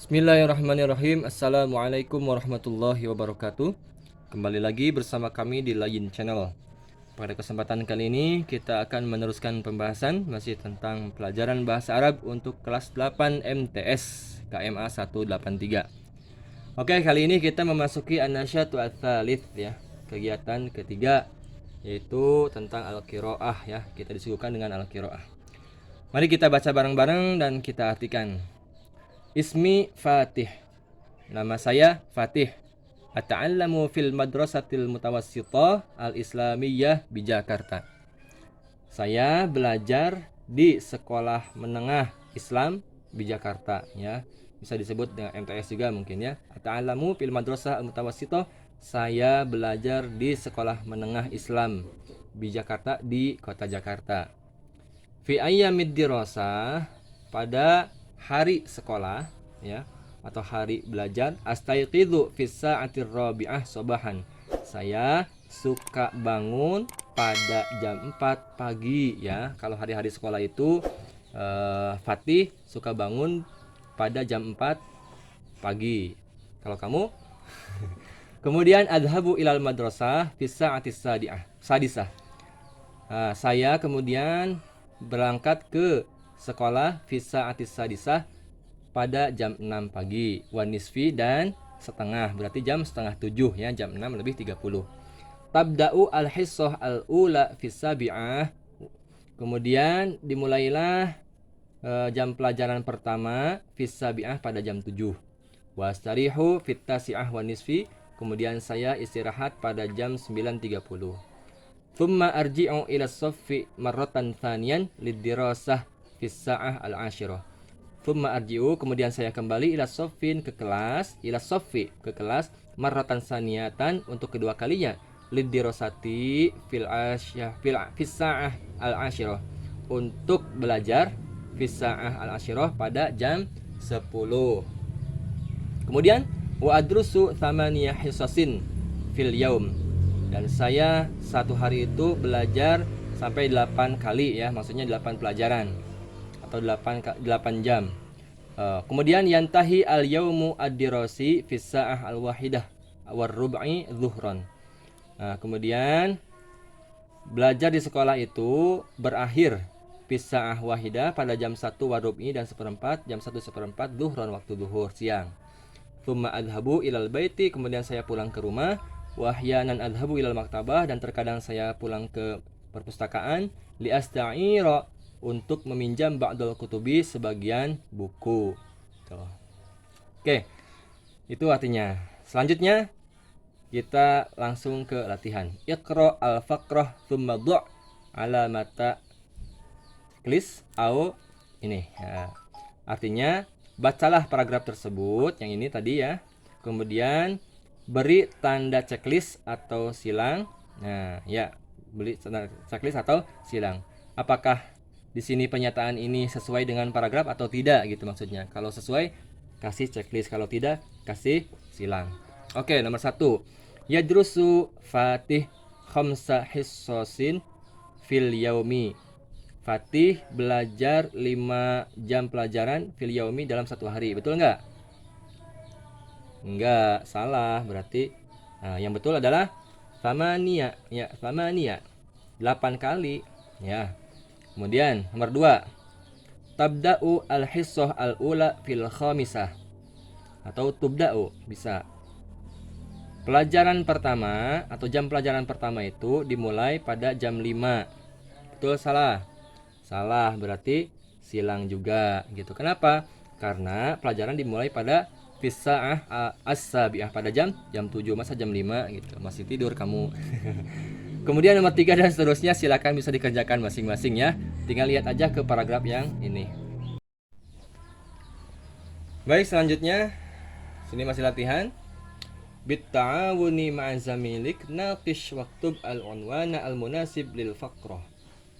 Bismillahirrahmanirrahim. Assalamualaikum warahmatullahi wabarakatuh. Kembali lagi bersama kami di Layin Channel. Pada kesempatan kali ini kita akan meneruskan pembahasan masih tentang pelajaran bahasa Arab untuk kelas 8 MTS KMA 183. Oke, kali ini kita memasuki an-nasyatu ats-tsalits ya, kegiatan ketiga, yaitu tentang al-qiraah ya. Kita disuguhkan dengan al-qiraah. Mari kita baca bareng-bareng dan kita artikan. Ismi Fatih. Nama saya Fatih. Ata'allamu fil madrasatil mutawassithah al-islamiyah di Jakarta. Saya belajar di sekolah menengah Islam di Jakarta ya. Bisa disebut dengan MTS juga mungkin ya. Ata'allamu fil madrasah al-mutawassithah. Saya belajar di sekolah menengah Islam di Jakarta, di kota Jakarta. Fi ayyamid dirasah, pada hari sekolah ya, atau hari belajar, astayqidhu fis sa'atir rabi'ah sobahan. Saya suka bangun pada jam 4 pagi ya. Kalau hari-hari sekolah itu Fatih suka bangun pada jam 4 pagi. Kalau kamu? Kemudian adhabu ilal madrasah fis sa'atis sadisah. Saya kemudian berangkat ke sekolah visa sadisah pada jam 6 pagi, wanisfi dan setengah, berarti jam setengah 7 ya, jam 6 lebih 30. Tabda'u al-hissah al-ula visa bi'ah. Kemudian dimulailah jam pelajaran pertama visa bi'ah pada jam 7. Wastarihu fit tasi'ah wanisfi. Kemudian saya istirahat pada jam 9.30. Thumma arji'u ila soffi marratan thaniyan lidirasah fis sa'ah al-ashirah. Thumma arji'u, kemudian saya kembali ila soffin, ke kelas, ila soffi, ke kelas, marratan saniyatan, untuk kedua kalinya, lidirasati fis sa'ah al-ashirah, untuk belajar fis sa'ah al-ashirah pada jam 10. Kemudian wa adrusu thamaniyah hisasin fil yaum, dan saya satu hari itu belajar sampai 8 kali ya, maksudnya 8 pelajaran atau 8 jam. Kemudian yantahi al-yaumu ad-dirasi fi sa'ah al-wahidah war rub'i zuhran. Kemudian belajar di sekolah itu berakhir fi sa'ah wahidah pada jam 1 war rub'i dan seperempat, jam 1/1 zuhran, waktu zuhur, siang. Thumma adhabu ilal baiti, kemudian saya pulang ke rumah. Wahyanan adhabu ilal maktabah, dan terkadang saya pulang ke perpustakaan. Li asta'ira, untuk meminjam ba'dul kutubi, sebagian buku. Tuh. Oke, itu artinya. Selanjutnya kita langsung ke latihan. Iqra al-faqrah thumma du' alamata klis au ini ya. Artinya bacalah paragraf tersebut, yang ini tadi ya. Kemudian beri tanda checklist atau silang. Nah, ya, beri tanda checklist atau silang. Apakah di sini pernyataan ini sesuai dengan paragraf atau tidak gitu maksudnya. Kalau sesuai, kasih checklist. Kalau tidak, kasih silang. Oke, nomor 1. Yadrusu Fatih khamsa hissosin fil yaumi. Fatih belajar 5 jam pelajaran fil yaumi, dalam satu hari. Betul nggak? Enggak, salah. Berarti yang betul adalah famania ya, famania, 8 kali ya. Kemudian nomor 2, tabda'u al-hissah al-ula fil khamisah, atau tubda'u bisa. Pelajaran pertama atau jam pelajaran pertama itu dimulai pada jam 5. Betul, salah? Salah, berarti silang juga gitu. Kenapa? Karena pelajaran dimulai pada fisa'ah as-sabi'ah, pada jam 7, masa jam 5 gitu. Masih tidur kamu. Kemudian nomor 3 dan seterusnya silakan bisa dikerjakan masing-masing ya. Tinggal lihat aja ke paragraf yang ini. Baik, selanjutnya sini masih latihan. Bitta'awuni ma'azamilik naqish waktub al-unwana al-munasib lil faqrah.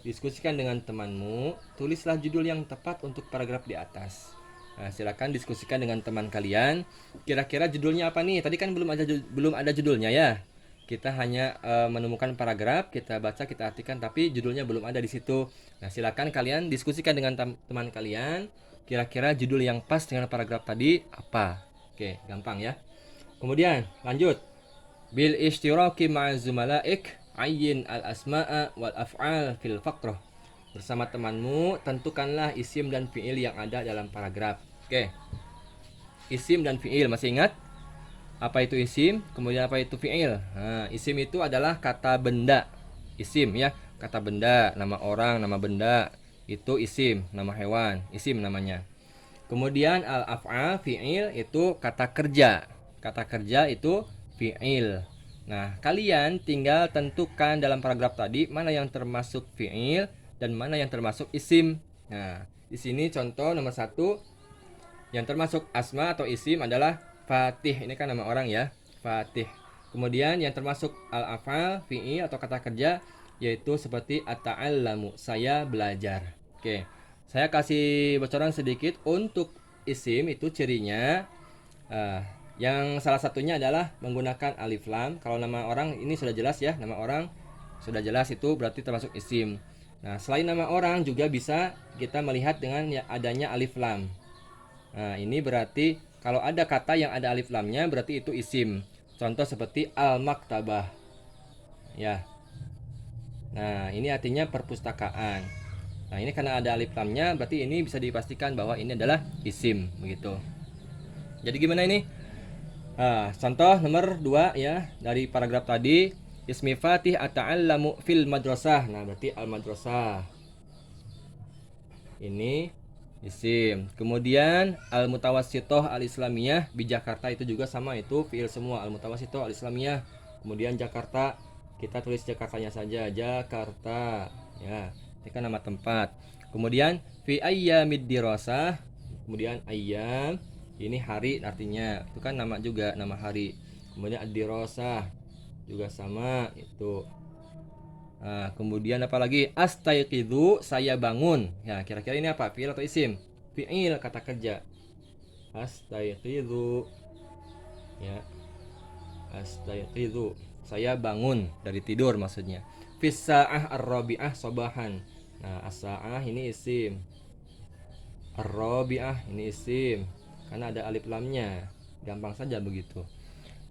Diskusikan dengan temanmu, tulislah judul yang tepat untuk paragraf di atas. Nah, silakan diskusikan dengan teman kalian. Kira-kira judulnya apa nih? Tadi kan belum ada judulnya ya. Kita hanya menemukan paragraf, kita baca, kita artikan, tapi judulnya belum ada di situ. Nah, silakan kalian diskusikan dengan teman kalian. kira-kira judul yang pas dengan paragraf tadi apa. Oke, gampang ya. Kemudian lanjut. Bil ishtiraki ma'a zumalaik ayyin al asma'a wal af'al fil faqrah. Bersama temanmu tentukanlah isim dan fiil yang ada dalam paragraf. Oke. Isim dan fiil masih ingat? Apa itu isim? Kemudian apa itu fiil? Nah, isim itu adalah kata benda. Isim ya, kata benda, nama orang, nama benda. Itu isim, nama hewan, isim namanya. Kemudian al-af'al, fi'il itu kata kerja. Kata kerja itu fi'il. Nah, kalian tinggal tentukan dalam paragraf tadi mana yang termasuk fi'il dan mana yang termasuk isim. Nah, di sini contoh nomor 1 yang termasuk asma atau isim adalah Fatih. Ini kan nama orang ya, Fatih. Kemudian yang termasuk al-af'al, fi'il atau kata kerja yaitu seperti at-ta'allamu, saya belajar. Oke. Saya kasih bocoran sedikit untuk isim itu cirinya. Yang salah satunya adalah menggunakan alif lam. Kalau nama orang ini sudah jelas ya, nama orang sudah jelas itu berarti termasuk isim. Nah, selain nama orang juga bisa kita melihat dengan adanya alif lam. Nah, ini berarti kalau ada kata yang ada alif lamnya berarti itu isim. Contoh seperti al-maktabah. Ya. Nah, ini artinya perpustakaan. Nah, ini karena ada alif lamnya berarti ini bisa dipastikan bahwa ini adalah isim begitu. Jadi gimana ini? Contoh nomor 2 ya dari paragraf tadi, ismi Fatih ata'allamu fil madrasah. Nah, berarti al-madrasah. Ini isim. Kemudian al-mutawassithah al-islamiyah di Jakarta itu juga sama, itu fiil semua, al-mutawassithah al-islamiyah. Kemudian Jakarta, kita tulis Jakartanya saja, Jakarta. Ya, ini kan nama tempat. Kemudian fi ayyamid dirasah, kemudian ayyam ini hari artinya, itu kan nama juga, nama hari. Kemudian ad-dirasah juga sama itu. Nah, kemudian apa lagi? Astayqidhu, saya bangun. Ya, kira-kira ini apa? Fiil atau isim? Fiil, kata kerja. Astayqidhu. Ya. Astayqidhu, saya bangun dari tidur maksudnya. Fis sa'ah ar-rabi'ah sabahan. Nah, as-sa'ah ini isim. Ar-rabi'ah ini isim. Karena ada alif lamnya, gampang saja begitu.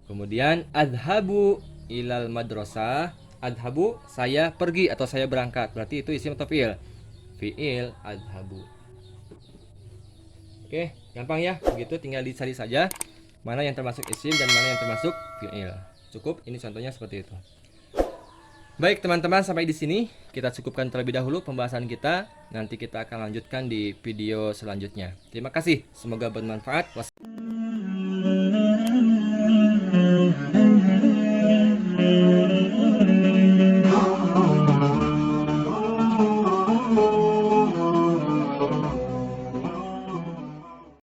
Kemudian adhabu ilal madrasah, adhabu saya pergi atau saya berangkat, berarti itu isim atau fiil? Fiil, adhabu. Oke, gampang ya, begitu tinggal dicari saja mana yang termasuk isim dan mana yang termasuk fiil. Cukup, ini contohnya seperti itu. Baik teman-teman, sampai di sini kita cukupkan terlebih dahulu pembahasan kita. Nanti kita akan lanjutkan di video selanjutnya. Terima kasih, semoga bermanfaat.